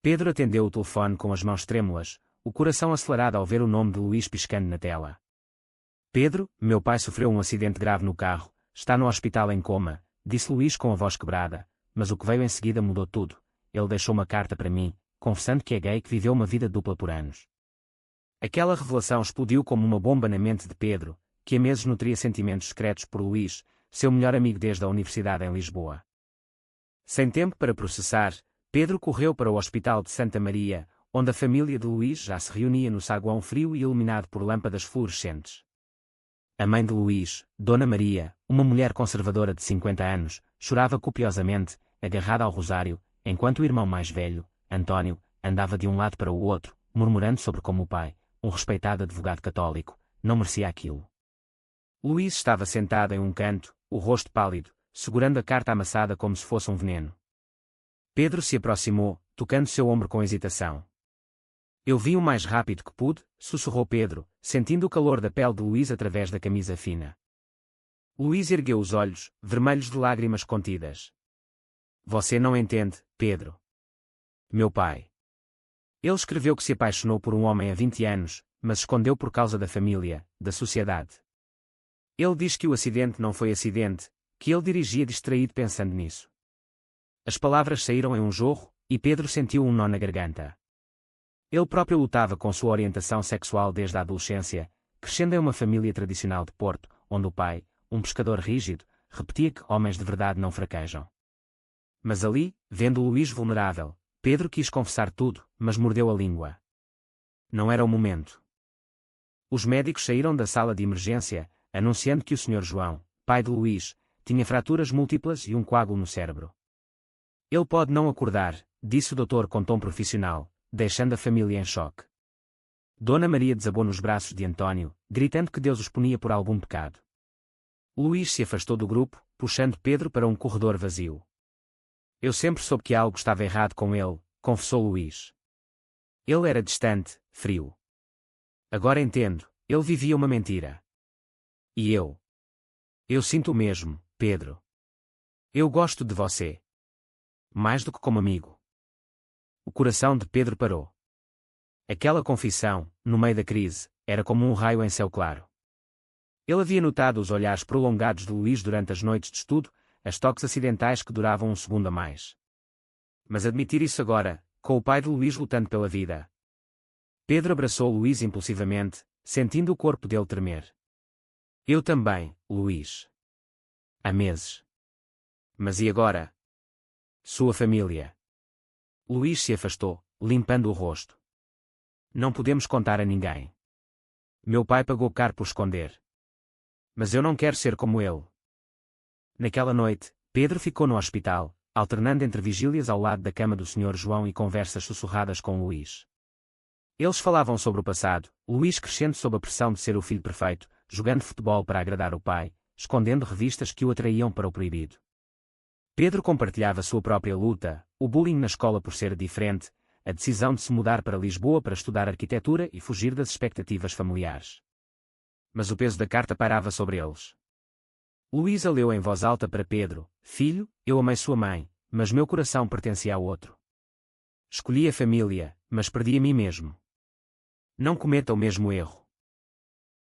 Pedro atendeu o telefone com as mãos trêmulas, o coração acelerado ao ver o nome de Luís piscando na tela. Pedro, meu pai sofreu um acidente grave no carro, está no hospital em coma, disse Luís com a voz quebrada, mas o que veio em seguida mudou tudo. Ele deixou uma carta para mim, confessando que é gay e que viveu uma vida dupla por anos. Aquela revelação explodiu como uma bomba na mente de Pedro, que há meses nutria sentimentos secretos por Luís, seu melhor amigo desde a universidade em Lisboa. Sem tempo para processar, Pedro correu para o Hospital de Santa Maria, onde a família de Luís já se reunia no saguão frio e iluminado por lâmpadas fluorescentes. A mãe de Luís, Dona Maria, uma mulher conservadora de 50 anos, chorava copiosamente, agarrada ao rosário, enquanto o irmão mais velho, António, andava de um lado para o outro, murmurando sobre como o pai, um respeitado advogado católico, não merecia aquilo. Luís estava sentado em um canto, o rosto pálido, segurando a carta amassada como se fosse um veneno. Pedro se aproximou, tocando seu ombro com hesitação. Eu vi o mais rápido que pude, sussurrou Pedro, sentindo o calor da pele de Luís através da camisa fina. Luís ergueu os olhos, vermelhos de lágrimas contidas. Você não entende, Pedro. Meu pai. Ele escreveu que se apaixonou por um homem há 20 anos, mas escondeu por causa da família, da sociedade. Ele diz que o acidente não foi acidente, que ele dirigia distraído pensando nisso. As palavras saíram em um jorro, e Pedro sentiu um nó na garganta. Ele próprio lutava com sua orientação sexual desde a adolescência, crescendo em uma família tradicional de Porto, onde o pai, um pescador rígido, repetia que homens de verdade não fraquejam. Mas ali, vendo Luís vulnerável, Pedro quis confessar tudo, mas mordeu a língua. Não era o momento. Os médicos saíram da sala de emergência, anunciando que o Sr. João, pai de Luís, tinha fraturas múltiplas e um coágulo no cérebro. Ele pode não acordar, disse o doutor com tom profissional, deixando a família em choque. Dona Maria desabou nos braços de António, gritando que Deus os punia por algum pecado. Luís se afastou do grupo, puxando Pedro para um corredor vazio. Eu sempre soube que algo estava errado com ele, confessou Luís. Ele era distante, frio. Agora entendo, ele vivia uma mentira. E eu? Eu sinto o mesmo, Pedro. Eu gosto de você. Mais do que como amigo. O coração de Pedro parou. Aquela confissão, no meio da crise, era como um raio em céu claro. Ele havia notado os olhares prolongados de Luís durante as noites de estudo, as toques acidentais que duravam um segundo a mais. Mas admitir isso agora, com o pai de Luís lutando pela vida. Pedro abraçou Luís impulsivamente, sentindo o corpo dele tremer. Eu também, Luís. Há meses. Mas e agora? Sua família. Luís se afastou, limpando o rosto. Não podemos contar a ninguém. Meu pai pagou caro por esconder. Mas eu não quero ser como ele. Naquela noite, Pedro ficou no hospital, alternando entre vigílias ao lado da cama do Sr. João e conversas sussurradas com Luís. Eles falavam sobre o passado, Luís crescendo sob a pressão de ser o filho perfeito, jogando futebol para agradar o pai, escondendo revistas que o atraíam para o proibido. Pedro compartilhava sua própria luta, o bullying na escola por ser diferente, a decisão de se mudar para Lisboa para estudar arquitetura e fugir das expectativas familiares. Mas o peso da carta pairava sobre eles. Luísa leu em voz alta para Pedro: Filho, eu amei sua mãe, mas meu coração pertencia a outro. Escolhi a família, mas perdi a mim mesmo. Não cometa o mesmo erro.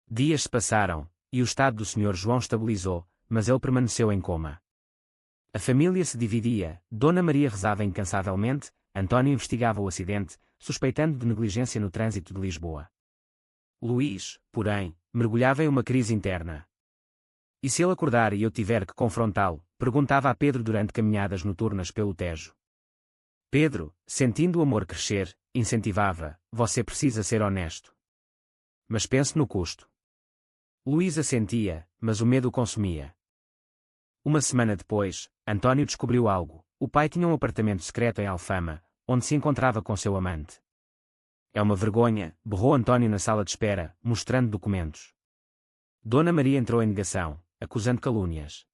Dias se passaram, e o estado do Sr. João estabilizou, mas ele permaneceu em coma. A família se dividia, Dona Maria rezava incansavelmente, António investigava o acidente, suspeitando de negligência no trânsito de Lisboa. Luís, porém, mergulhava em uma crise interna. E se ele acordar e eu tiver que confrontá-lo? Perguntava a Pedro durante caminhadas noturnas pelo Tejo. Pedro, sentindo o amor crescer, incentivava: você precisa ser honesto. Mas pense no custo. Luísa sentia, mas o medo o consumia. Uma semana depois, António descobriu algo: o pai tinha um apartamento secreto em Alfama, onde se encontrava com seu amante. É uma vergonha, berrou António na sala de espera, mostrando documentos. Dona Maria entrou em negação, acusando calúnias.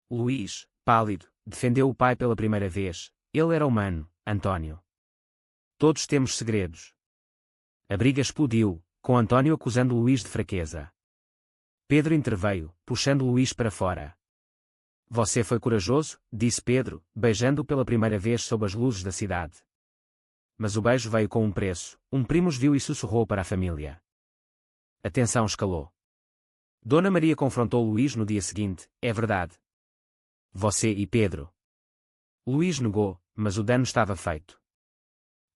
Luís, pálido, defendeu o pai pela primeira vez: ele era humano, António. Todos temos segredos. A briga explodiu, com António acusando Luís de fraqueza. Pedro interveio, puxando Luís para fora. Você foi corajoso, disse Pedro, beijando-o pela primeira vez sob as luzes da cidade. mas o beijo veio com um preço. Um primo os viu e sussurrou para a família. A tensão escalou. Dona Maria confrontou Luís no dia seguinte. É verdade. Você e Pedro. Luís negou, mas o dano estava feito.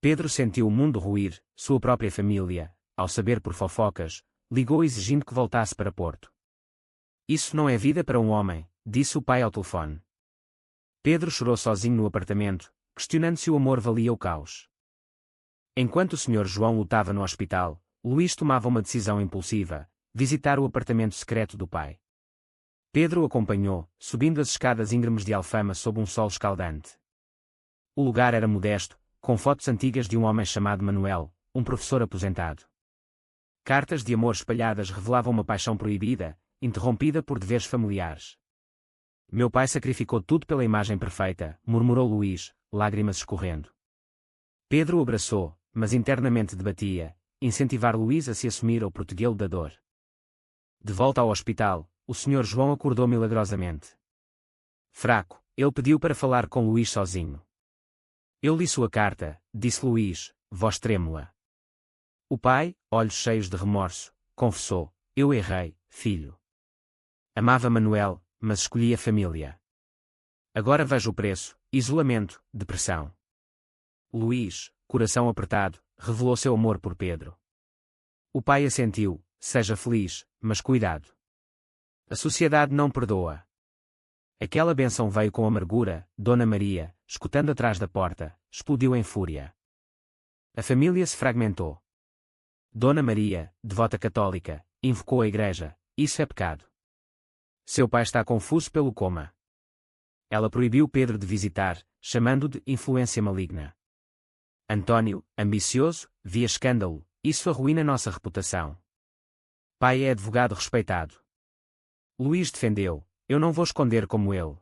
Pedro sentiu o mundo ruir, sua própria família, ao saber por fofocas, ligou exigindo que voltasse para Porto. Isso não é vida para um homem, disse o pai ao telefone. Pedro chorou sozinho no apartamento, questionando se o amor valia o caos. Enquanto o Sr. João lutava no hospital, Luís tomava uma decisão impulsiva: visitar o apartamento secreto do pai. Pedro o acompanhou, subindo as escadas íngremes de Alfama sob um sol escaldante. O lugar era modesto, com fotos antigas de um homem chamado Manuel, um professor aposentado. Cartas de amor espalhadas revelavam uma paixão proibida, interrompida por deveres familiares. Meu pai sacrificou tudo pela imagem perfeita, murmurou Luís, lágrimas escorrendo. Pedro o abraçou, mas internamente debatia: incentivar Luís a se assumir ou protegê-lo da dor. De volta ao hospital, o Sr. João acordou milagrosamente. Fraco, ele pediu para falar com Luís sozinho. Eu li sua carta, disse Luís, voz trêmula. O pai, olhos cheios de remorso, confessou: eu errei, filho. Amava Manuel, mas escolhi a família. Agora vejo o preço: isolamento, depressão. Luís, coração apertado, revelou seu amor por Pedro. O pai assentiu: seja feliz, mas cuidado. A sociedade não perdoa. Aquela bênção veio com amargura. Dona Maria, escutando atrás da porta, explodiu em fúria. A família se fragmentou. Dona Maria, devota católica, invocou a igreja: isso é pecado. Seu pai está confuso pelo coma. Ela proibiu Pedro de visitar, chamando-o de influência maligna. Antônio, ambicioso, via escândalo: isso arruína nossa reputação. Pai é advogado respeitado. Luís defendeu: eu não vou esconder como ele.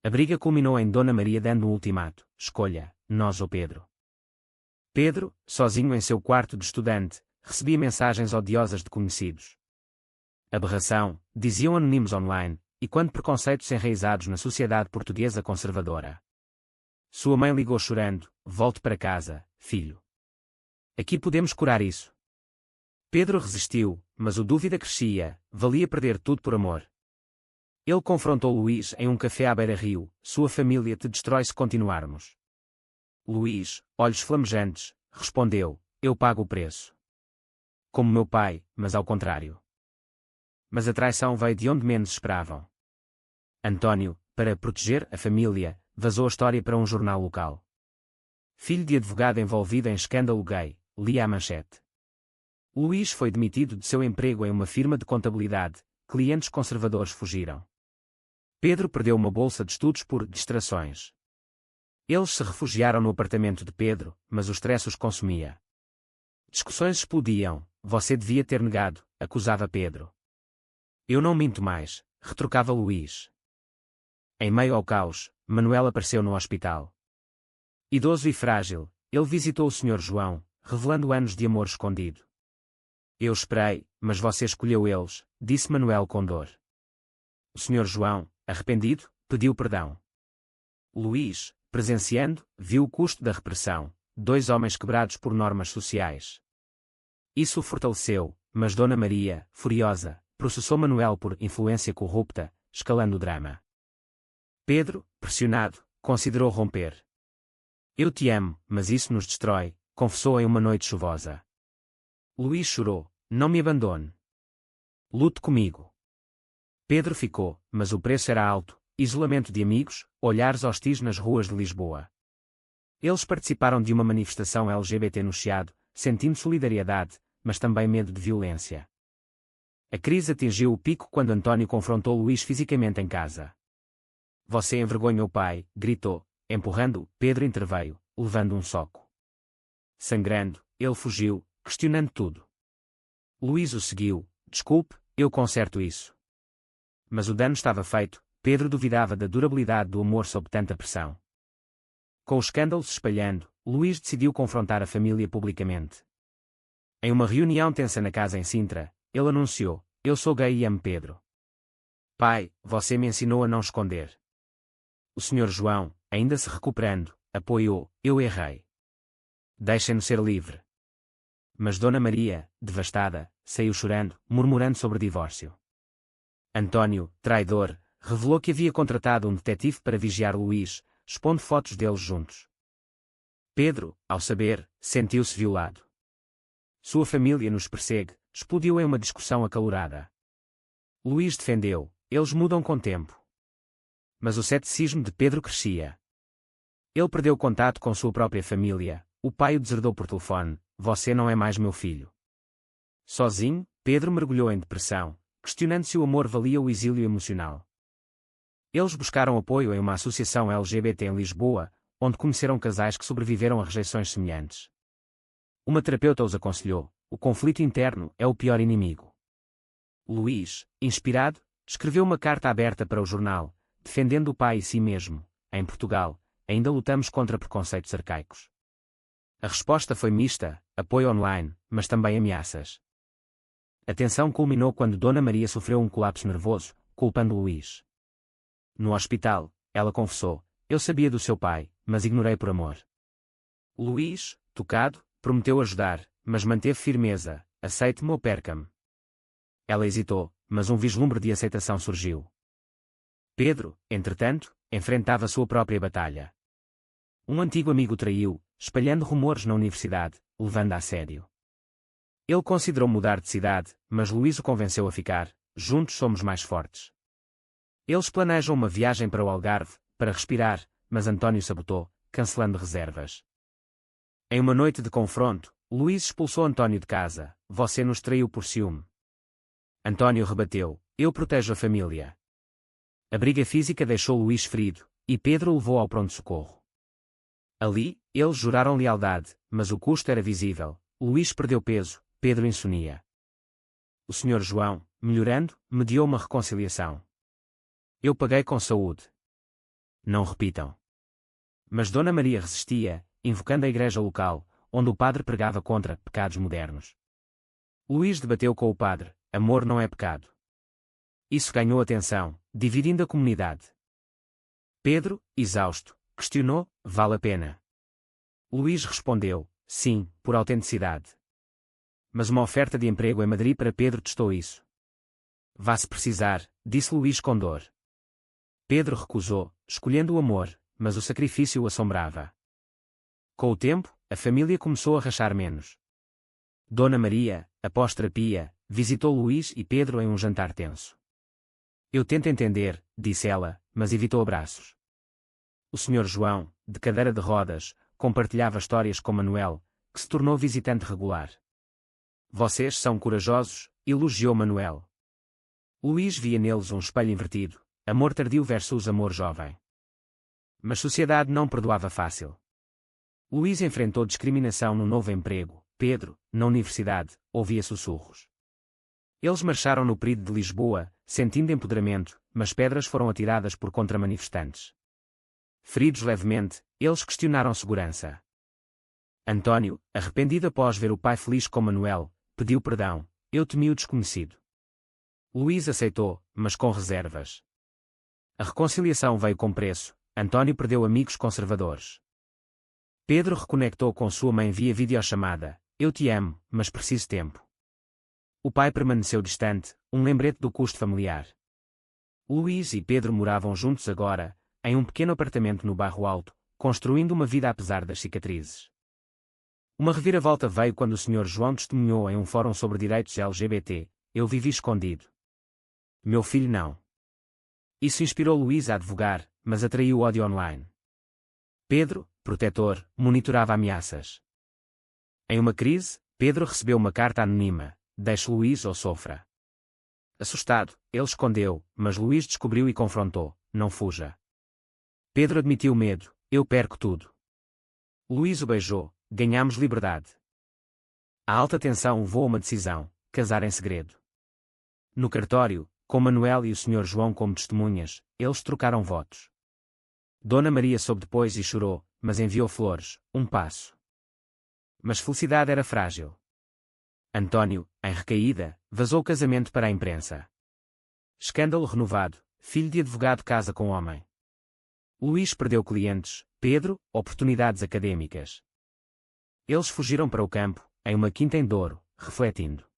A briga culminou em Dona Maria dando um ultimato: escolha, nós ou Pedro. Pedro, sozinho em seu quarto de estudante, recebia mensagens odiosas de conhecidos. Aberração, diziam anónimos online, e quando preconceitos enraizados na sociedade portuguesa conservadora. Sua mãe ligou chorando: volte para casa, filho. Aqui podemos curar isso. Pedro resistiu, mas a dúvida crescia: valia perder tudo por amor? Ele confrontou Luís em um café à beira-rio: sua família te destrói se continuarmos. Luís, olhos flamejantes, respondeu: eu pago o preço. Como meu pai, mas ao contrário. Mas a traição veio de onde menos esperavam. Antônio, para proteger a família, vazou a história para um jornal local. Filho de advogado envolvido em escândalo gay, lia a manchete. Luís foi demitido de seu emprego em uma firma de contabilidade, clientes conservadores fugiram. Pedro perdeu uma bolsa de estudos por distrações. Eles se refugiaram no apartamento de Pedro, mas o stress os consumia. Discussões explodiam: você devia ter negado, acusava Pedro. Eu não minto mais, retrucava Luís. Em meio ao caos, Manuel apareceu no hospital. Idoso e frágil, ele visitou o Sr. João, revelando anos de amor escondido. Eu esperei, mas você escolheu eles, disse Manuel com dor. O Sr. João, arrependido, pediu perdão. Luís, presenciando, viu o custo da repressão: dois homens quebrados por normas sociais. Isso o fortaleceu, mas Dona Maria, furiosa, processou Manuel por influência corrupta, escalando o drama. Pedro, pressionado, considerou romper. Eu te amo, mas isso nos destrói, confessou em uma noite chuvosa. Luís chorou: não me abandone. Lute comigo. Pedro ficou, mas o preço era alto: isolamento de amigos, olhares hostis nas ruas de Lisboa. Eles participaram de uma manifestação LGBT no Chiado, sentindo solidariedade, mas também medo de violência. A crise atingiu o pico quando Antônio confrontou Luís fisicamente em casa. Você envergonha o pai, gritou, empurrando. Pedro interveio, levando um soco. Sangrando, ele fugiu, questionando tudo. Luís o seguiu: desculpe, eu conserto isso. Mas o dano estava feito. Pedro duvidava da durabilidade do amor sob tanta pressão. Com o escândalo se espalhando, Luís decidiu confrontar a família publicamente. Em uma reunião tensa na casa em Sintra, ele anunciou: eu sou gay e amo Pedro. Pai, você me ensinou a não esconder. O Sr. João, ainda se recuperando, apoiou: eu errei. Deixem-no ser livre. Mas Dona Maria, devastada, saiu chorando, murmurando sobre divórcio. Antônio, traidor, revelou que havia contratado um detetive para vigiar Luís, expondo fotos deles juntos. Pedro, ao saber, sentiu-se violado. Sua família nos persegue, explodiu em uma discussão acalorada. Luís defendeu, eles mudam com o tempo. Mas o ceticismo de Pedro crescia. Ele perdeu contato com sua própria família, o pai o deserdou por telefone, você não é mais meu filho. Sozinho, Pedro mergulhou em depressão, questionando se o amor valia o exílio emocional. Eles buscaram apoio em uma associação LGBT em Lisboa, onde conheceram casais que sobreviveram a rejeições semelhantes. Uma terapeuta os aconselhou, o conflito interno é o pior inimigo. Luís, inspirado, escreveu uma carta aberta para o jornal, defendendo o pai e si mesmo. Em Portugal, ainda lutamos contra preconceitos arcaicos. A resposta foi mista, apoio online, mas também ameaças. A tensão culminou quando Dona Maria sofreu um colapso nervoso, culpando Luís. No hospital, ela confessou, eu sabia do seu pai, mas ignorei por amor. Luís, tocado, prometeu ajudar, mas manteve firmeza, aceite-me ou perca-me. Ela hesitou, mas um vislumbre de aceitação surgiu. Pedro, entretanto, enfrentava sua própria batalha. Um antigo amigo traiu, espalhando rumores na universidade, levando a sério. Ele considerou mudar de cidade, mas Luís o convenceu a ficar, juntos somos mais fortes. Eles planejam uma viagem para o Algarve, para respirar, mas Antônio sabotou, cancelando reservas. Em uma noite de confronto, Luís expulsou Antônio de casa, você nos traiu por ciúme. Antônio rebateu, eu protejo a família. A briga física deixou Luís ferido, e Pedro o levou ao pronto-socorro. Ali, eles juraram lealdade, mas o custo era visível, Luís perdeu peso, Pedro insonia. O Sr. João, melhorando, mediou uma reconciliação. Eu paguei com saúde. Não repitam. Mas Dona Maria resistia, invocando a igreja local, onde o padre pregava contra pecados modernos. Luís debateu com o padre, amor não é pecado. Isso ganhou atenção, dividindo a comunidade. Pedro, exausto, questionou, vale a pena? Luís respondeu, sim, por autenticidade. Mas uma oferta de emprego em Madrid para Pedro testou isso. Vá se precisar, disse Luís com dor. Pedro recusou, escolhendo o amor, mas o sacrifício o assombrava. Com o tempo, a família começou a rachar menos. Dona Maria, após terapia, visitou Luís e Pedro em um jantar tenso. Eu tento entender, disse ela, mas evitou abraços. O Sr. João, de cadeira de rodas, compartilhava histórias com Manuel, que se tornou visitante regular. Vocês são corajosos, elogiou Manuel. Luís via neles um espelho invertido, amor tardio versus amor jovem. Mas sociedade não perdoava fácil. Luís enfrentou discriminação no novo emprego, Pedro, na universidade, ouvia sussurros. Eles marcharam no período de Lisboa, sentindo empoderamento, mas pedras foram atiradas por contramanifestantes. Feridos levemente, eles questionaram segurança. Antônio, arrependido após ver o pai feliz com Manuel, pediu perdão, eu temi o desconhecido. Luís aceitou, mas com reservas. A reconciliação veio com preço, Antônio perdeu amigos conservadores. Pedro reconectou com sua mãe via videochamada, eu te amo, mas preciso tempo. O pai permaneceu distante, um lembrete do custo familiar. Luís e Pedro moravam juntos agora, em um pequeno apartamento no Bairro Alto, construindo uma vida apesar das cicatrizes. Uma reviravolta veio quando o Sr. João testemunhou em um fórum sobre direitos LGBT, eu vivi escondido. Meu filho não. Isso inspirou Luís a advogar, mas atraiu ódio online. Pedro, protetor, monitorava ameaças. Em uma crise, Pedro recebeu uma carta anônima, deixe Luís ou sofra. Assustado, ele escondeu, mas Luís descobriu e confrontou, não fuja. Pedro admitiu medo, eu perco tudo. Luís o beijou, ganhamos liberdade. A alta tensão levou a uma decisão, casar em segredo. No cartório, com Manuel e o Sr. João como testemunhas, eles trocaram votos. Dona Maria soube depois e chorou, mas enviou flores, um passo. Mas felicidade era frágil. Antônio, em recaída, vazou o casamento para a imprensa. Escândalo renovado, filho de advogado casa com homem. Luís perdeu clientes, Pedro, oportunidades acadêmicas. Eles fugiram para o campo, em uma quinta em Douro, refletindo.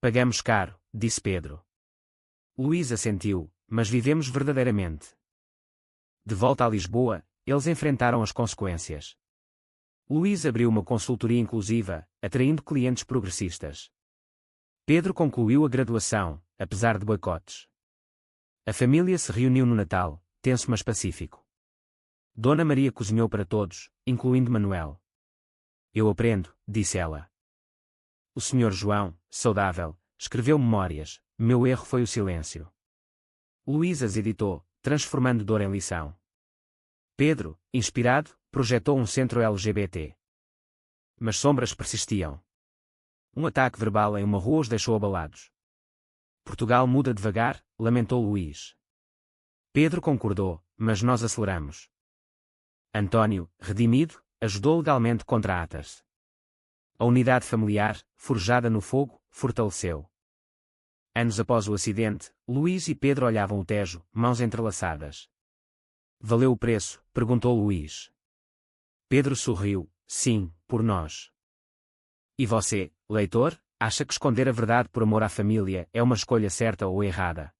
Pagamos caro, disse Pedro. Luís assentiu, mas vivemos verdadeiramente. De volta a Lisboa, eles enfrentaram as consequências. Luís abriu uma consultoria inclusiva, atraindo clientes progressistas. Pedro concluiu a graduação, apesar de boicotes. A família se reuniu no Natal, tenso mas pacífico. Dona Maria cozinhou para todos, incluindo Manuel. Eu aprendo, disse ela. O Sr. João, saudável, escreveu memórias, meu erro foi o silêncio. Luís as editou, transformando dor em lição. Pedro, inspirado, projetou um centro LGBT. Mas sombras persistiam. Um ataque verbal em uma rua os deixou abalados. Portugal muda devagar, lamentou Luís. Pedro concordou, mas nós aceleramos. António, redimido, ajudou legalmente contra Atas. A unidade familiar, forjada no fogo, fortaleceu. Anos após o acidente, Luís e Pedro olhavam o Tejo, mãos entrelaçadas. Valeu o preço? Perguntou Luís. Pedro sorriu, sim, por nós. E você, leitor, acha que esconder a verdade por amor à família é uma escolha certa ou errada?